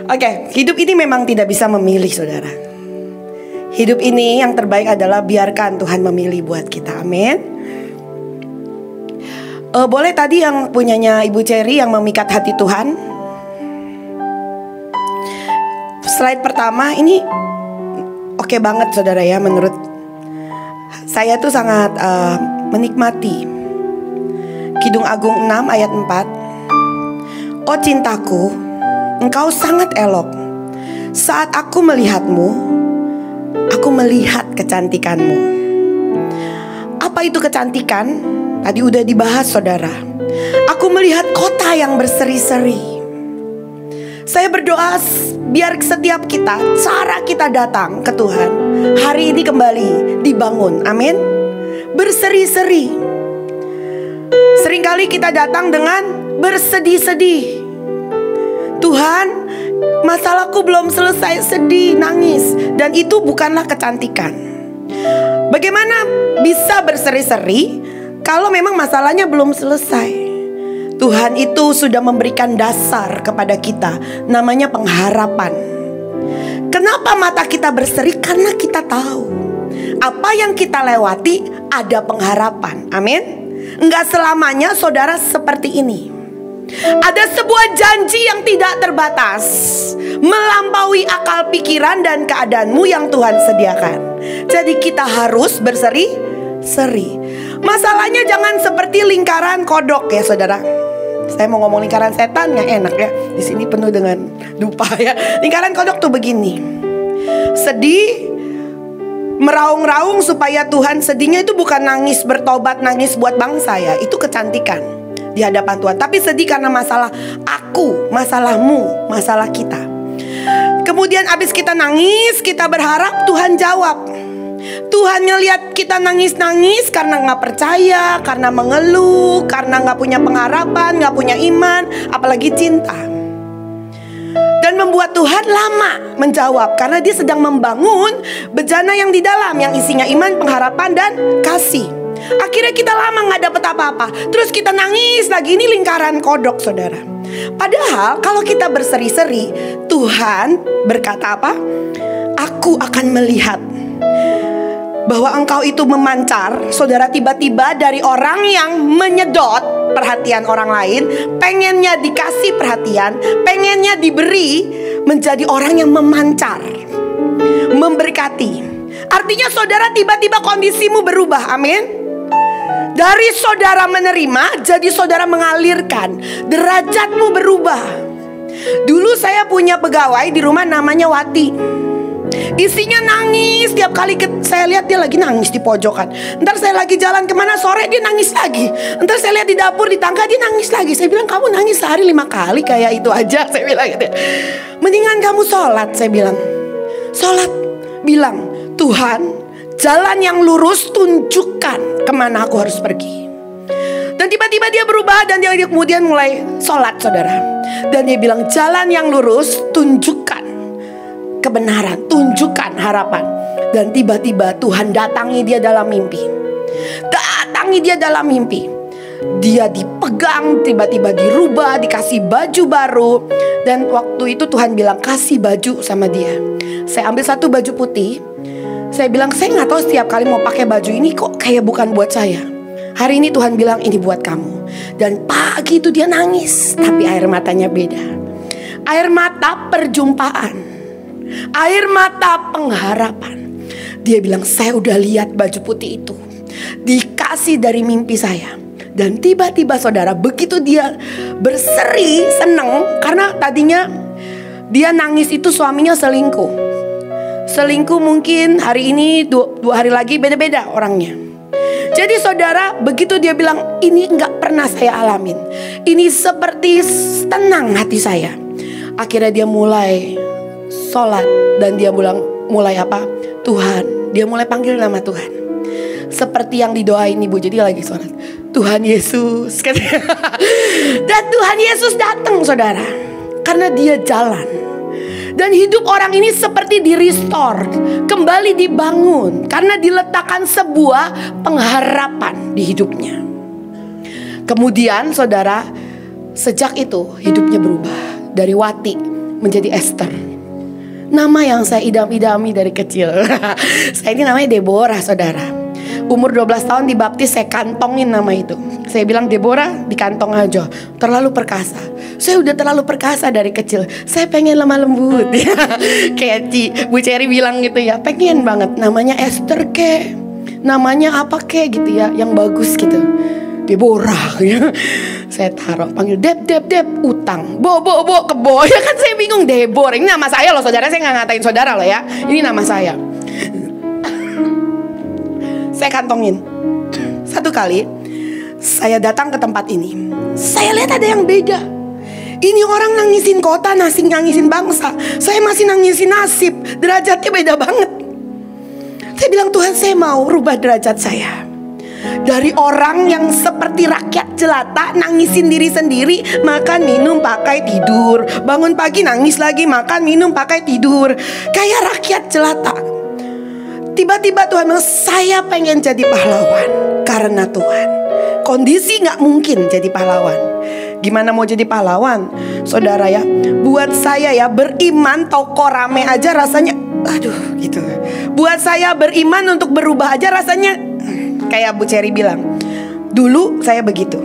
Oke, hidup ini memang tidak bisa memilih, saudara. Hidup ini yang terbaik adalah biarkan Tuhan memilih buat kita. Amin. Boleh tadi yang punyanya Ibu Cherry yang memikat hati Tuhan. Slide pertama ini oke banget, saudara ya. Menurut saya tuh sangat menikmati Kidung Agung 6 ayat 4. Oh cintaku, engkau sangat elok. Saat aku melihatmu, aku melihat kecantikanmu. Apa itu kecantikan? Tadi udah dibahas, saudara. Aku melihat kota yang berseri-seri. Saya berdoa biar setiap kita, cara kita datang ke Tuhan hari ini kembali dibangun. Amin. Berseri-seri. Seringkali kita datang dengan bersedih-sedih. Tuhan, masalahku belum selesai, sedih, nangis. Dan itu bukanlah kecantikan. Bagaimana bisa berseri-seri kalau memang masalahnya belum selesai? Tuhan itu sudah memberikan dasar kepada kita, namanya pengharapan. Kenapa mata kita berseri? Karena kita tahu apa yang kita lewati ada pengharapan. Amin. Enggak selamanya saudara seperti ini. Ada sebuah janji yang tidak terbatas, melampaui akal pikiran dan keadaanmu yang Tuhan sediakan. Jadi kita harus berseri-seri. Masalahnya jangan seperti lingkaran kodok ya, saudara. Saya mau ngomong lingkaran setan nggak enak ya. Di sini penuh dengan dupa ya. Lingkaran kodok tuh begini. Sedih, meraung-raung supaya Tuhan. Sedihnya itu bukan nangis bertobat, nangis buat bangsa ya. Itu kecantikan di hadapan Tuhan. Tapi sedih karena masalah aku, masalahmu, masalah kita. Kemudian abis kita nangis, kita berharap Tuhan jawab. Tuhan ngelihat kita nangis-nangis karena gak percaya, karena mengeluh, karena gak punya pengharapan, gak punya iman, apalagi cinta. Dan membuat Tuhan lama menjawab karena dia sedang membangun bejana yang di dalam, yang isinya iman, pengharapan, dan kasih. Akhirnya kita lama gak dapet apa-apa. Terus kita nangis lagi, ini lingkaran kodok, saudara. Padahal kalau kita berseri-seri, Tuhan berkata apa? Aku akan melihat bahwa engkau itu memancar, saudara. Tiba-tiba dari orang yang menyedot perhatian orang lain, pengennya dikasih perhatian, pengennya diberi, menjadi orang yang memancar, memberkati. Artinya saudara, tiba-tiba kondisimu berubah. Amin. Dari saudara menerima, jadi saudara mengalirkan. Derajatmu berubah. Dulu saya punya pegawai di rumah namanya Wati. Isinya nangis. Tiap kali saya lihat dia lagi nangis di pojokan. Ntar saya lagi jalan kemana sore dia nangis lagi. Ntar saya lihat di dapur di tangga dia nangis lagi. Saya bilang, kamu nangis sehari 5 kali kayak itu aja. Saya bilang gitu. Mendingan kamu sholat. Saya bilang, sholat. Bilang, Tuhan, jalan yang lurus tunjukkan kemana aku harus pergi. Dan tiba-tiba dia berubah. Dan dia kemudian mulai sholat, saudara. Dan dia bilang, jalan yang lurus tunjukkan kebenaran, tunjukkan harapan. Dan tiba-tiba Tuhan datangi dia dalam mimpi. Datangi dia dalam mimpi. Dia dipegang, tiba-tiba dirubah, dikasih baju baru. Dan waktu itu Tuhan bilang, kasih baju sama dia. Saya ambil satu baju putih. Saya bilang, saya gak tahu setiap kali mau pakai baju ini kok kayak bukan buat saya. Hari ini Tuhan bilang, ini buat kamu. Dan pagi itu dia nangis, tapi air matanya beda. Air mata perjumpaan, air mata pengharapan. Dia bilang, saya udah lihat baju putih itu, dikasih dari mimpi saya. Dan tiba-tiba saudara, begitu dia berseri seneng, karena tadinya dia nangis itu suaminya selingkuh. Selingkuh mungkin hari ini, dua hari lagi beda-beda orangnya. Jadi saudara, begitu dia bilang, ini gak pernah saya alamin, ini seperti tenang hati saya. Akhirnya dia mulai sholat. Dan dia mulai apa? Tuhan. Dia mulai panggil nama Tuhan, seperti yang didoain ibu. Jadi lagi sholat, Tuhan Yesus. Dan Tuhan Yesus datang, saudara. Karena dia jalan. Dan hidup orang ini seperti di restore, kembali dibangun. Karena diletakkan sebuah pengharapan di hidupnya. Kemudian saudara, sejak itu hidupnya berubah. Dari Wati menjadi Esther. Nama yang saya idam-idami dari kecil. Saya ini namanya Deborah, saudara. Umur 12 tahun dibaptis, saya kantongin nama itu. Saya bilang, Deborah dikantong aja, terlalu perkasa. Saya udah terlalu perkasa dari kecil. Saya pengen lemah lembut. Kayak Bu Cherry bilang gitu ya, pengen banget namanya Esther ke, namanya apa ke gitu ya, yang bagus gitu. Deborah ya. Saya taruh, panggil Deb, utang, Bo, kebo. Ya kan saya bingung, Deborah. Ini nama saya loh saudara, saya gak ngatain saudara loh ya. Ini nama saya. Saya kantongin. Satu kali saya datang ke tempat ini, saya lihat ada yang beda. Ini orang nangisin kota, nangisin bangsa. Saya masih nangisin nasib. Derajatnya beda banget. Saya bilang, Tuhan, saya mau rubah derajat saya. Dari orang yang seperti rakyat jelata, nangisin diri sendiri, makan minum pakai tidur, bangun pagi nangis lagi, makan minum pakai tidur, kayak rakyat jelata. Tiba-tiba Tuhan bilang, saya pengen jadi pahlawan. Karena Tuhan, kondisi gak mungkin jadi pahlawan. Gimana mau jadi pahlawan? Saudara ya, buat saya ya, beriman toko rame aja rasanya aduh gitu. Buat saya beriman untuk berubah aja rasanya kayak Bu Cherry bilang, dulu saya begitu.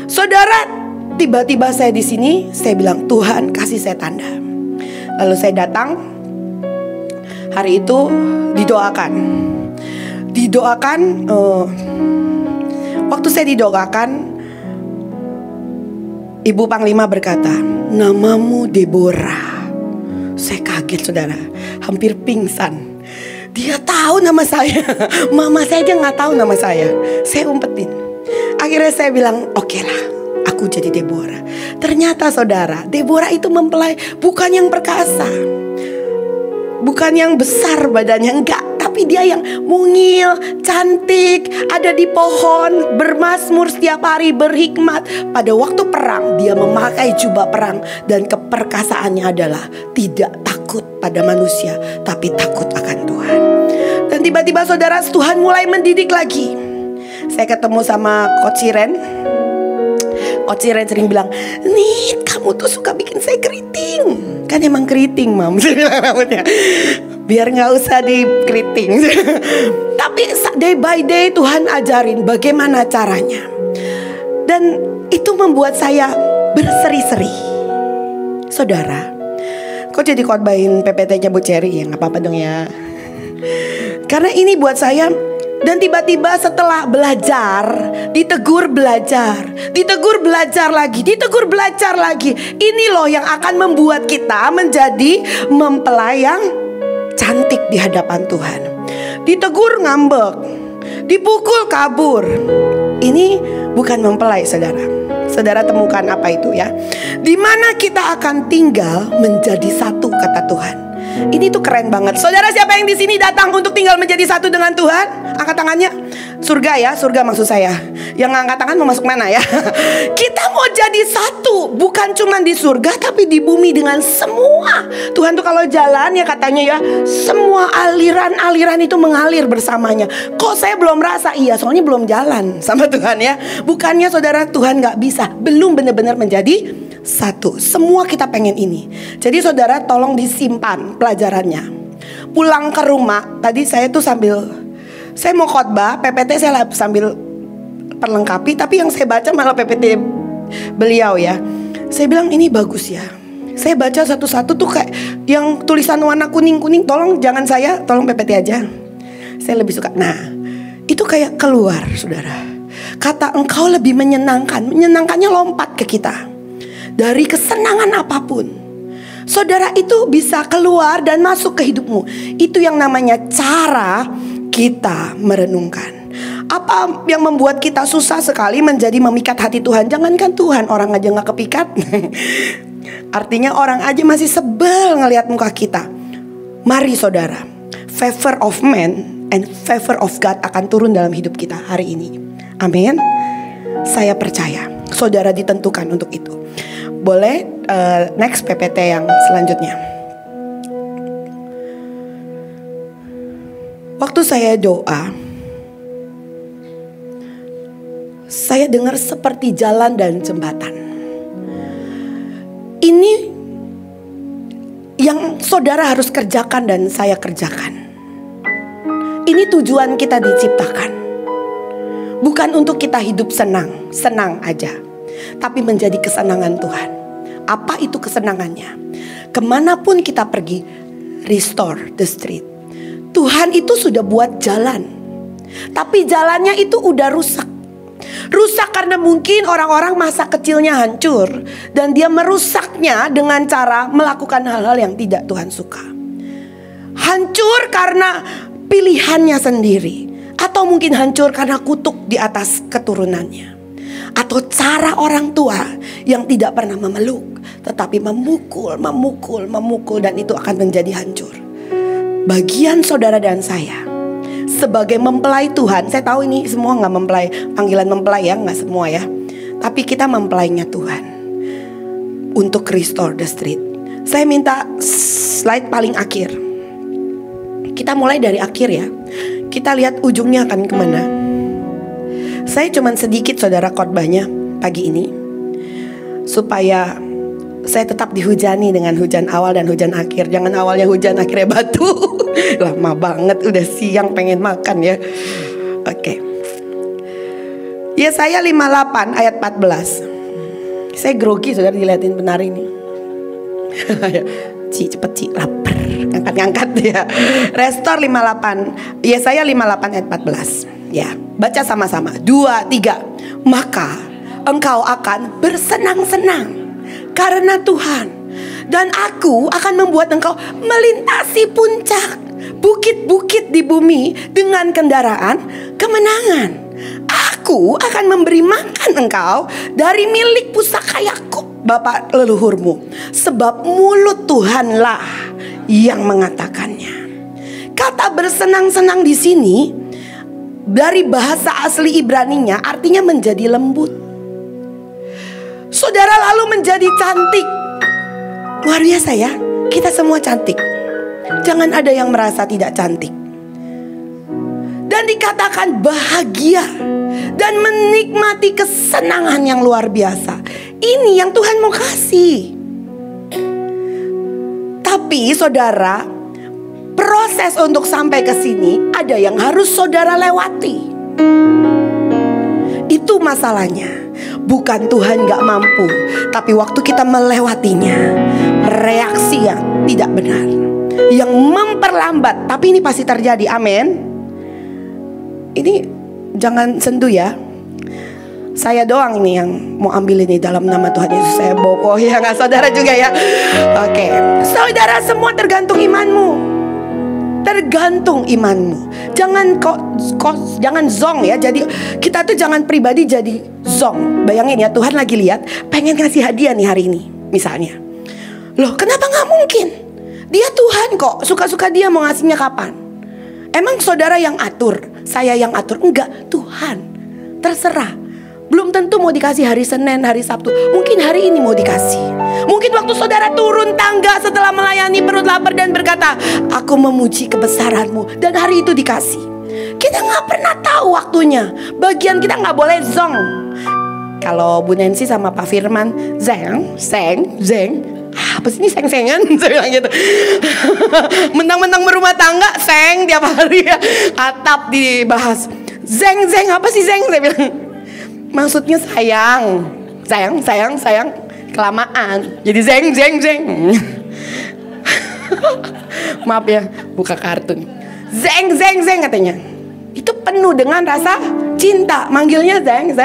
Saudara, tiba-tiba saya di sini, saya bilang, Tuhan kasih saya tanda. Lalu saya datang. Hari itu didoakan. Waktu saya didoakan, Ibu Panglima berkata, namamu Deborah. Saya kaget saudara, hampir pingsan. Dia tahu nama saya. Mama saya aja gak tahu nama saya. Saya umpetin. Akhirnya saya bilang, oke lah, aku jadi Deborah. Ternyata saudara, Deborah itu mempelai bukan yang perkasa, bukan yang besar badannya, enggak. Tapi dia yang mungil, cantik, ada di pohon, bermazmur setiap hari, berhikmat. Pada waktu perang, dia memakai jubah perang. Dan keperkasaannya adalah tidak takut pada manusia, tapi takut akan Tuhan. Dan tiba-tiba saudara, Tuhan mulai mendidik lagi. Saya ketemu sama Coach Siren. Coach Siren sering bilang, Nit, kamu tuh suka bikin saya keriting. Kan emang keriting, Mam. Saya bilang rambutnya, biar gak usah dikeriting. Tapi day by day Tuhan ajarin bagaimana caranya. Dan itu membuat saya berseri-seri. Saudara, kok jadi khotbahin PPT-nya Bu Cherry? Ya gak apa-apa dong ya. Karena ini buat saya. Dan tiba-tiba setelah belajar, ditegur belajar lagi. Ini loh yang akan membuat kita menjadi mempelai yang cantik di hadapan Tuhan. Ditegur ngambek, dipukul kabur. Ini bukan mempelai saudara. Saudara temukan apa itu ya? Di mana kita akan tinggal menjadi satu, kata Tuhan. Ini tuh keren banget. Saudara, siapa yang di sini datang untuk tinggal menjadi satu dengan Tuhan? Angkat tangannya. Surga ya, surga maksud saya. Yang angkat tangan mau masuk mana ya? Kita mau jadi satu, bukan cuma di surga tapi di bumi dengan semua. Tuhan tuh kalau jalan ya katanya ya, semua aliran-aliran itu mengalir bersamanya. Kok saya belum rasa? Iya, soalnya belum jalan sama Tuhan ya. Bukannya saudara, Tuhan gak bisa, belum benar-benar menjadi satu. Semua kita pengen ini. Jadi saudara tolong disimpan pelajarannya. Pulang ke rumah, tadi saya tuh saya mau khotbah, PPT saya sambil perlengkapi, tapi yang saya baca malah PPT beliau ya. Saya bilang ini bagus ya. Saya baca satu-satu tuh kayak yang tulisan warna kuning-kuning, tolong jangan saya, tolong PPT aja. Saya lebih suka. Nah, itu kayak keluar saudara. Kata engkau lebih menyenangkan. Menyenangkannya lompat ke kita. Dari kesenangan apapun, saudara, itu bisa keluar dan masuk ke hidupmu. Itu yang namanya cara kita merenungkan. Apa yang membuat kita susah sekali menjadi memikat hati Tuhan? Jangankan Tuhan, orang aja gak kepikat. Artinya orang aja masih sebel ngelihat muka kita. Mari saudara, favor of man and favor of God akan turun dalam hidup kita hari ini. Amin. Saya percaya saudara ditentukan untuk itu. Boleh next PPT yang selanjutnya. Waktu saya doa, saya dengar seperti jalan dan jembatan. Ini yang saudara harus kerjakan dan saya kerjakan. Ini tujuan kita diciptakan. Bukan untuk kita hidup senang aja, tapi menjadi kesenangan Tuhan. Apa itu kesenangannya? Kemanapun kita pergi, restore the street. Tuhan itu sudah buat jalan, tapi jalannya itu udah rusak. Rusak karena mungkin orang-orang masa kecilnya hancur, dan dia merusaknya dengan cara melakukan hal-hal yang tidak Tuhan suka. Hancur karena pilihannya sendiri, atau mungkin hancur karena kutuk di atas keturunannya, atau cara orang tua yang tidak pernah memeluk, tetapi memukul, dan itu akan menjadi hancur. Bagian saudara dan saya sebagai mempelai Tuhan, saya tahu ini semua nggak mempelai, panggilan mempelai ya, nggak semua ya, tapi kita mempelainya Tuhan untuk restore the street. Saya minta slide paling akhir. Kita mulai dari akhir ya. Kita lihat ujungnya akan kemana. Saya cuman sedikit saudara khotbahnya pagi ini, supaya saya tetap dihujani dengan hujan awal dan hujan akhir. Jangan awalnya hujan akhirnya batu. Lama banget, udah siang pengen makan ya. Oke. Yesaya 58 ayat 14. Saya grogi saudara dilihatin benar ini. Cepet lapar, ngangkat ya. Restore 58, Yesaya 58 ayat 14. Ya, baca sama-sama. 2, 3. Maka engkau akan bersenang-senang karena Tuhan, dan aku akan membuat engkau melintasi puncak bukit-bukit di bumi dengan kendaraan kemenangan. Aku akan memberi makan engkau dari milik pusaka Yakub bapak leluhurmu, sebab mulut Tuhanlah yang mengatakannya. Kata bersenang-senang di sini dari bahasa asli Ibraninya artinya menjadi lembut. Saudara lalu menjadi cantik. Luar biasa ya, kita semua cantik. Jangan ada yang merasa tidak cantik. Dan dikatakan bahagia dan menikmati kesenangan yang luar biasa. Ini yang Tuhan mau kasih. Tapi saudara, proses untuk sampai ke sini ada yang harus saudara lewati. Itu masalahnya. Bukan Tuhan gak mampu, tapi waktu kita melewatinya, reaksi yang tidak benar, yang memperlambat. Tapi ini pasti terjadi, amin. Ini jangan sentuh ya. Saya doang ini yang mau ambil ini dalam nama Tuhan Yesus. Saya bokoh ya, nggak saudara juga ya. Oke, saudara semua tergantung imanmu. Tergantung imanmu. Jangan zong ya. Jadi kita tuh jangan pribadi jadi zong. Bayangin ya, Tuhan lagi lihat pengen ngasih hadiah nih hari ini misalnya. Loh, kenapa nggak mungkin? Dia Tuhan kok, suka-suka dia mau ngasihnya kapan? Emang saudara yang atur, saya yang atur? Enggak, Tuhan. Terserah. Belum tentu mau dikasih hari Senin, hari Sabtu. Mungkin hari ini mau dikasih. Mungkin waktu saudara turun tangga setelah melayani perut lapar dan berkata, aku memuji kebesaranmu, dan hari itu dikasih. Kita gak pernah tahu waktunya. Bagian kita gak boleh zong. Kalau Bu Nancy sama Pak Firman, zeng. Apa sih ini seng-sengan? Saya bilang gitu. Mentang-mentang berumah tangga, seng tiap hari ya. Atap dibahas. Zeng, apa sih zeng? Saya bilang, maksudnya sayang. Kelamaan. Jadi zeng. Maaf ya, buka kartun. Zeng katanya. Itu penuh dengan rasa cinta. Manggilnya zeng.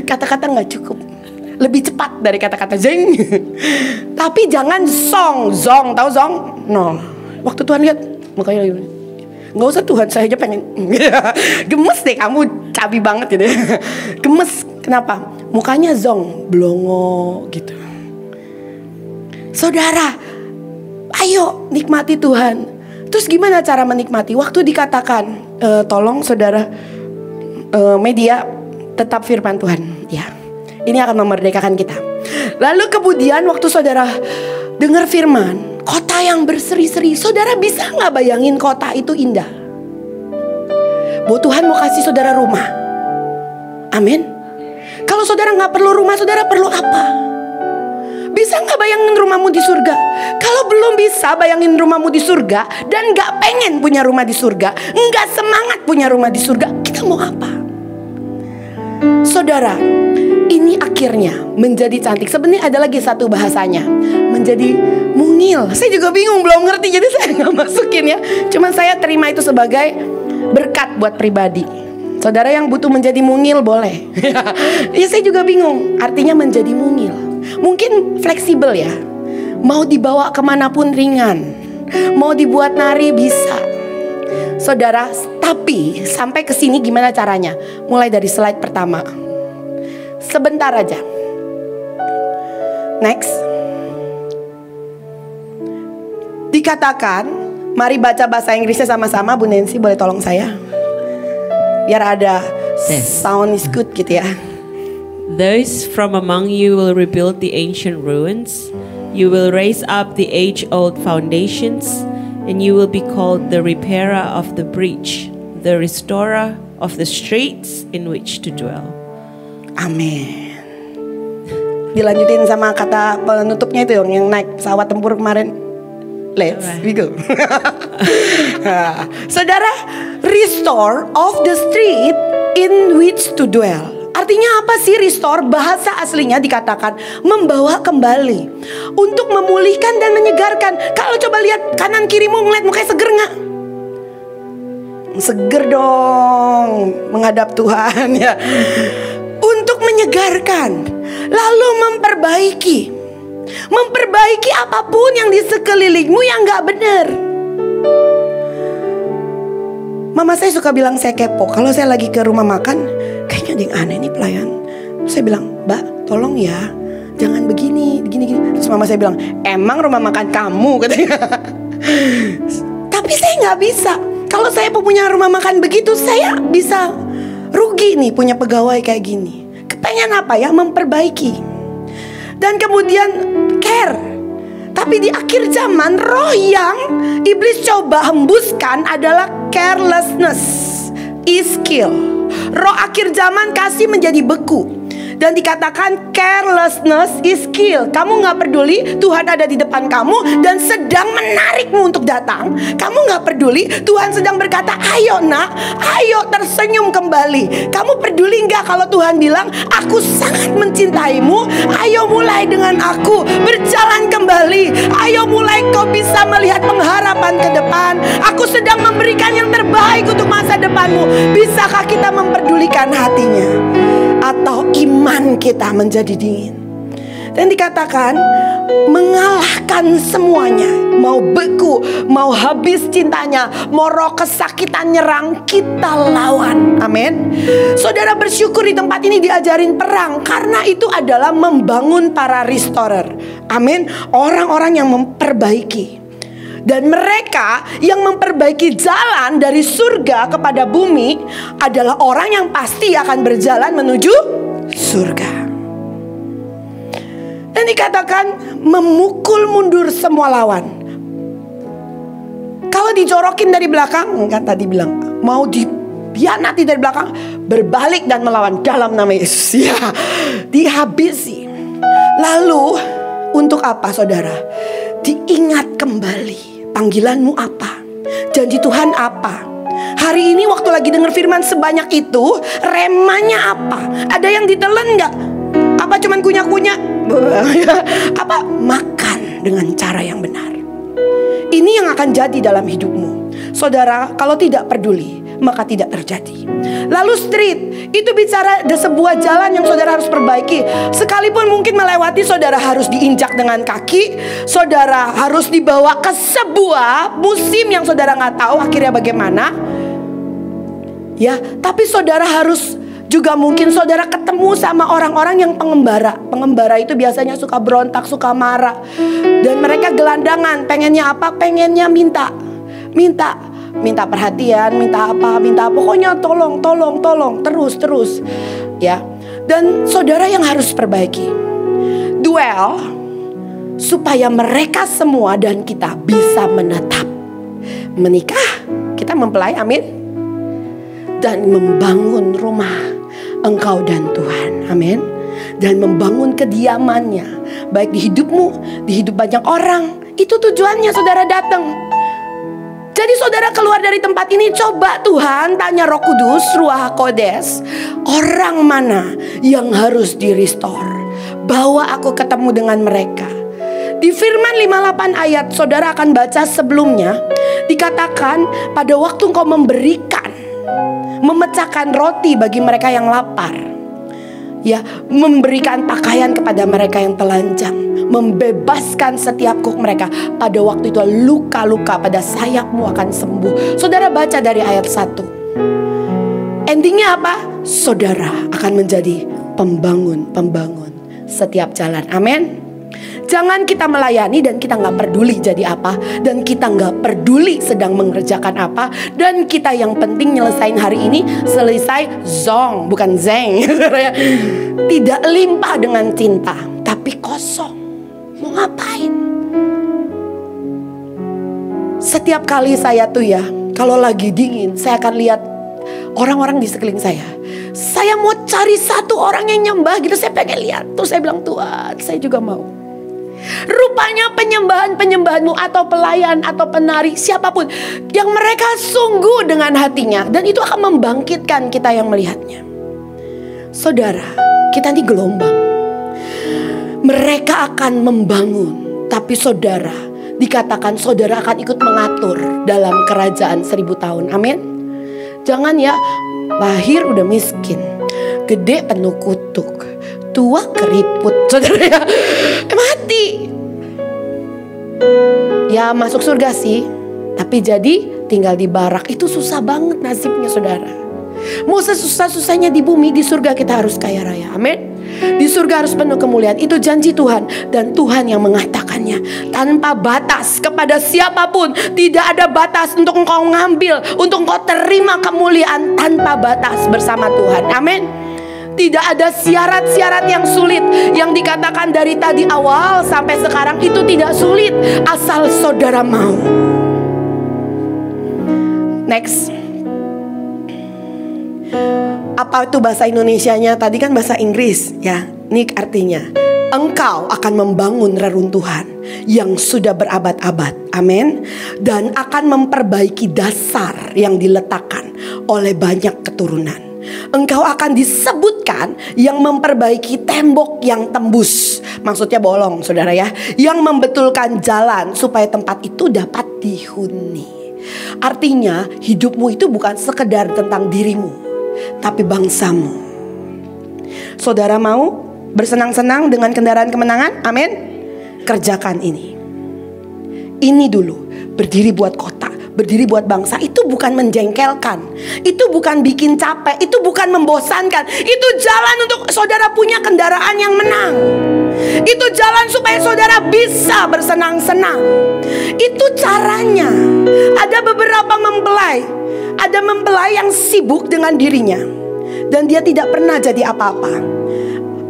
Kata-kata gak cukup. Lebih cepat dari kata-kata zeng. Tapi jangan zong. Tahu zong? No. Waktu Tuhan lihat mukanya nggak usah Tuhan, saya aja pengen. Gemes deh kamu, cabi banget gitu. Gemes, kenapa? Mukanya zong, blongo gitu. Saudara, ayo nikmati Tuhan. Terus gimana cara menikmati? Waktu dikatakan, tolong saudara media tetap firman Tuhan. Ya, ini akan memerdekakan kita. Lalu kemudian waktu saudara dengar firman, kota yang berseri-seri, saudara bisa gak bayangin kota itu indah? Bahwa Tuhan mau kasih saudara rumah. Amin. Kalau saudara gak perlu rumah, saudara perlu apa? Bisa gak bayangin rumahmu di surga? Kalau belum bisa bayangin rumahmu di surga dan gak pengen punya rumah di surga, gak semangat punya rumah di surga, kita mau apa? Saudara, ini akhirnya menjadi cantik. Sebenarnya ada lagi satu bahasanya, menjadi mungil. Saya juga bingung, belum ngerti, jadi saya gak masukin ya. Cuman saya terima itu sebagai berkat buat pribadi. Saudara yang butuh menjadi mungil boleh. Ya saya juga bingung, artinya menjadi mungil. Mungkin fleksibel ya, mau dibawa kemanapun ringan, mau dibuat nari bisa. Saudara, tapi sampai ke sini gimana caranya? Mulai dari slide pertama. Sebentar aja. Next. Dikatakan, mari baca bahasa Inggrisnya sama-sama. Bu Nancy boleh tolong saya? Biar ada sound is good gitu ya. Those from among you will rebuild the ancient ruins. You will raise up the age-old foundations, and you will be called the repairer of the breach, the restorer of the streets in which to dwell. Amin. Dilanjutin sama kata penutupnya itu yang naik pesawat tempur kemarin. Let's we go. Saudara, restore of the street in which to dwell. Artinya apa sih restore? Bahasa aslinya dikatakan membawa kembali, untuk memulihkan dan menyegarkan. Kalau coba lihat kanan kirimu, ngeliat mukanya seger nggak? Seger dong, menghadap Tuhan ya. Untuk menyegarkan, lalu memperbaiki. Memperbaiki apapun yang di sekelilingmu yang gak benar. Mama saya suka bilang saya kepo. Kalau saya lagi ke rumah makan, kayaknya ada yang aneh nih pelayan. Saya bilang, Mbak tolong ya, jangan begini, gini. Terus mama saya bilang, emang rumah makan kamu katanya. Tapi saya gak bisa. Kalau saya punya rumah makan begitu, saya bisa rugi nih punya pegawai kayak gini. Kepengen apa ya? Memperbaiki. Dan kemudian care. Tapi di akhir zaman, roh yang iblis coba hembuskan adalah carelessness, iskill. Roh akhir zaman kasih menjadi beku. Dan dikatakan carelessness is kill. Kamu gak peduli Tuhan ada di depan kamu dan sedang menarikmu untuk datang. Kamu gak peduli Tuhan sedang berkata, ayo nak, ayo tersenyum kembali. Kamu peduli gak kalau Tuhan bilang, aku sangat mencintaimu, ayo mulai dengan aku, berjalan kembali. Ayo mulai kau bisa melihat pengharapan ke depan. Aku sedang memberikan yang terbaik untuk masa depanmu. Bisakah kita memperdulikan hatinya? Atau iman kita menjadi dingin. Dan dikatakan mengalahkan semuanya. Mau beku, mau habis cintanya, mau roh kesakitan nyerang, kita lawan. Amin. Saudara bersyukur di tempat ini diajarin perang, karena itu adalah membangun para restorer. Amin. Orang-orang yang memperbaiki. Dan mereka yang memperbaiki jalan dari surga kepada bumi adalah orang yang pasti akan berjalan menuju surga. Dan dikatakan memukul mundur semua lawan. Kalau dijorokin dari belakang, kan tadi bilang mau dihianati dari belakang, berbalik dan melawan dalam nama Yesus. Ya, dihabisi. Lalu untuk apa saudara? Diingat kembali. Panggilanmu apa? Janji Tuhan apa? Hari ini waktu lagi dengar firman sebanyak itu, remanya apa? Ada yang ditelan gak? Apa cuman kunyah-kunyah? Apa? Makan dengan cara yang benar. Ini yang akan jadi dalam hidupmu. Saudara, kalau tidak peduli, maka tidak terjadi. Lalu street, itu bicara ada sebuah jalan yang saudara harus perbaiki. Sekalipun mungkin melewati, saudara harus diinjak dengan kaki. Saudara harus dibawa ke sebuah musim yang saudara gak tahu akhirnya bagaimana. Ya, tapi saudara harus juga mungkin saudara ketemu sama orang-orang yang pengembara. Pengembara itu biasanya suka berontak, suka marah. Dan mereka gelandangan, pengennya apa? Pengennya minta perhatian, minta apa, pokoknya tolong terus ya. Dan saudara yang harus perbaiki, duel supaya mereka semua dan kita bisa menetap, menikah, kita mempelai, amin, dan membangun rumah engkau dan Tuhan, amin, dan membangun kediamannya. baik di hidupmu, di hidup banyak orang. Itu tujuannya saudara datang. Jadi saudara keluar dari tempat ini, coba Tuhan tanya Roh Kudus, Ruach HaKodes, orang mana yang harus di-restore. Bawa aku ketemu dengan mereka. Di Firman 58 ayat saudara akan baca sebelumnya, dikatakan pada waktu engkau memberikan, memecahkan roti bagi mereka yang lapar, ya, memberikan pakaian kepada mereka yang telanjang, membebaskan setiap kuk mereka. Pada waktu itu luka-luka pada sayapmu akan sembuh. Saudara baca dari ayat 1. Endingnya apa? Saudara akan menjadi pembangun setiap jalan. Amin. Jangan kita melayani dan kita gak peduli jadi apa, dan kita gak peduli sedang mengerjakan apa, dan kita yang penting nyelesain hari ini, selesai zong, bukan zeng. Tidak limpah dengan cinta, tapi kosong. Mau ngapain? Setiap kali saya tuh ya, kalau lagi dingin, saya akan lihat orang-orang di sekeliling saya. Saya mau cari satu orang yang nyembah gitu, saya pengen lihat. Terus saya bilang, Tuhan, saya juga mau. Rupanya penyembahanmu atau pelayan atau penari, siapapun, yang mereka sungguh dengan hatinya, dan itu akan membangkitkan kita yang melihatnya. Saudara, kita ini gelombang. Mereka akan membangun, tapi saudara, dikatakan saudara akan ikut mengatur dalam kerajaan 1000 tahun. Amin. Jangan ya, lahir udah miskin, gede penuh kutuk, tua keriput, saudara ya, mati. Ya masuk surga sih, tapi jadi tinggal di barak. Itu susah banget nasibnya saudara. Mau sesusah-susahnya di bumi, di surga kita harus kaya raya. Amin. Di surga harus penuh kemuliaan. Itu janji Tuhan, dan Tuhan yang mengatakannya tanpa batas kepada siapapun. Tidak ada batas untuk engkau ngambil, untuk engkau terima kemuliaan tanpa batas bersama Tuhan. Amin. Tidak ada syarat-syarat yang sulit. Yang dikatakan dari tadi awal sampai sekarang itu tidak sulit, asal saudara mau. Next. Apa itu bahasa Indonesianya? Tadi kan bahasa Inggris ya. Ini artinya, engkau akan membangun reruntuhan yang sudah berabad-abad. Amin. Dan akan memperbaiki dasar yang diletakkan oleh banyak keturunan. Engkau akan disebutkan yang memperbaiki tembok yang tembus. Maksudnya bolong saudara ya. Yang membetulkan jalan supaya tempat itu dapat dihuni. Artinya hidupmu itu bukan sekedar tentang dirimu, tapi bangsamu. Saudara mau bersenang-senang dengan kendaraan kemenangan? Amin. Kerjakan ini. Ini dulu. Berdiri buat kota, berdiri buat bangsa. Itu bukan menjengkelkan, itu bukan bikin capek, itu bukan membosankan. Itu jalan untuk saudara punya kendaraan yang menang. Itu jalan supaya saudara bisa bersenang-senang. Itu caranya. Ada beberapa mempelai, ada mempelai yang sibuk dengan dirinya, dan dia tidak pernah jadi apa-apa.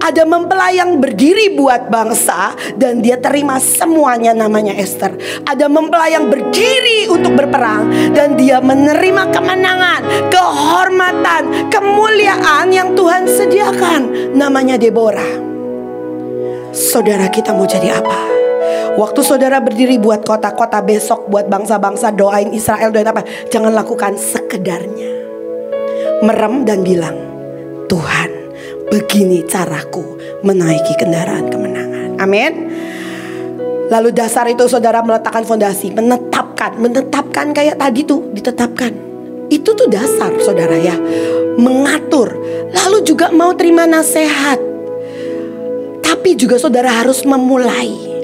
Ada mempelai yang berdiri buat bangsa, dan dia terima semuanya, namanya Esther. Ada mempelai yang berdiri untuk berperang, dan dia menerima kemenangan, kehormatan, kemuliaan yang Tuhan sediakan, namanya Deborah. Saudara, kita mau jadi apa? Waktu saudara berdiri buat kota-kota, besok buat bangsa-bangsa, doain Israel, doain apa, jangan lakukan sekedarnya. Merem dan bilang, Tuhan, begini caraku menaiki kendaraan kemenangan. Amin. Lalu dasar itu saudara meletakkan fondasi, menetapkan kayak tadi tuh, ditetapkan. Itu tuh dasar saudara ya. Mengatur. Lalu juga mau terima nasihat. Tapi juga saudara harus memulai.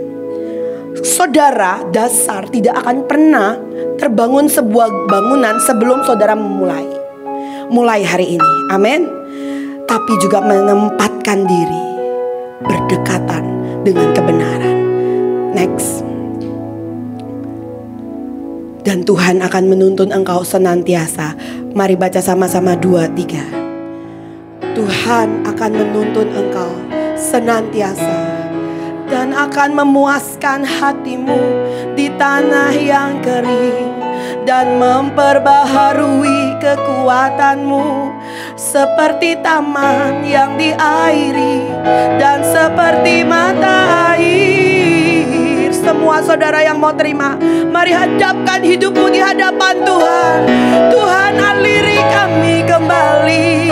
Saudara, dasar tidak akan pernah terbangun sebuah bangunan sebelum saudara memulai. Mulai hari ini. Amin. Tapi juga menempatkan diri berdekatan dengan kebenaran. Next. Dan Tuhan akan menuntun engkau senantiasa. Mari baca sama-sama 2-3. Tuhan akan menuntun engkau senantiasa, dan akan memuaskan hatimu di tanah yang kering, dan memperbaharui kekuatanmu seperti taman yang diairi, dan seperti matahari semua saudara yang mau terima, mari hadapkan hidupmu di hadapan Tuhan. Tuhan, aliri kami kembali.